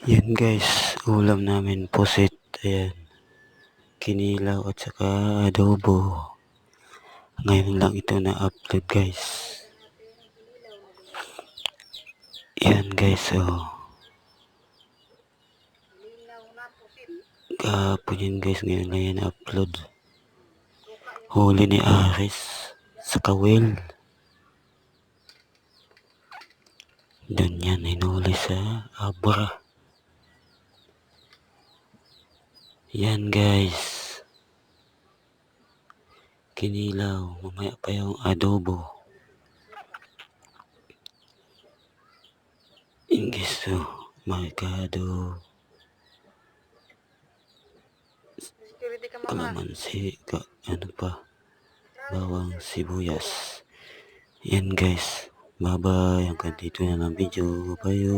Yan guys, ulam namin pusit. Ayan, kinilaw at saka adobo. Ngayon lang ito na-upload guys. Yan guys, oh. Kahapon yan guys, ngayon lang yan upload. Huli ni Aris sa kawil. Doon yan, hinuli sa Abra. Yan guys. Kinilaw, mamaya pa yung adobo. Ingis to, marikado. Kalamansi, ano pa, bawang sibuyas. Yan guys, bye bye, hanggang dito na lang video. Bye.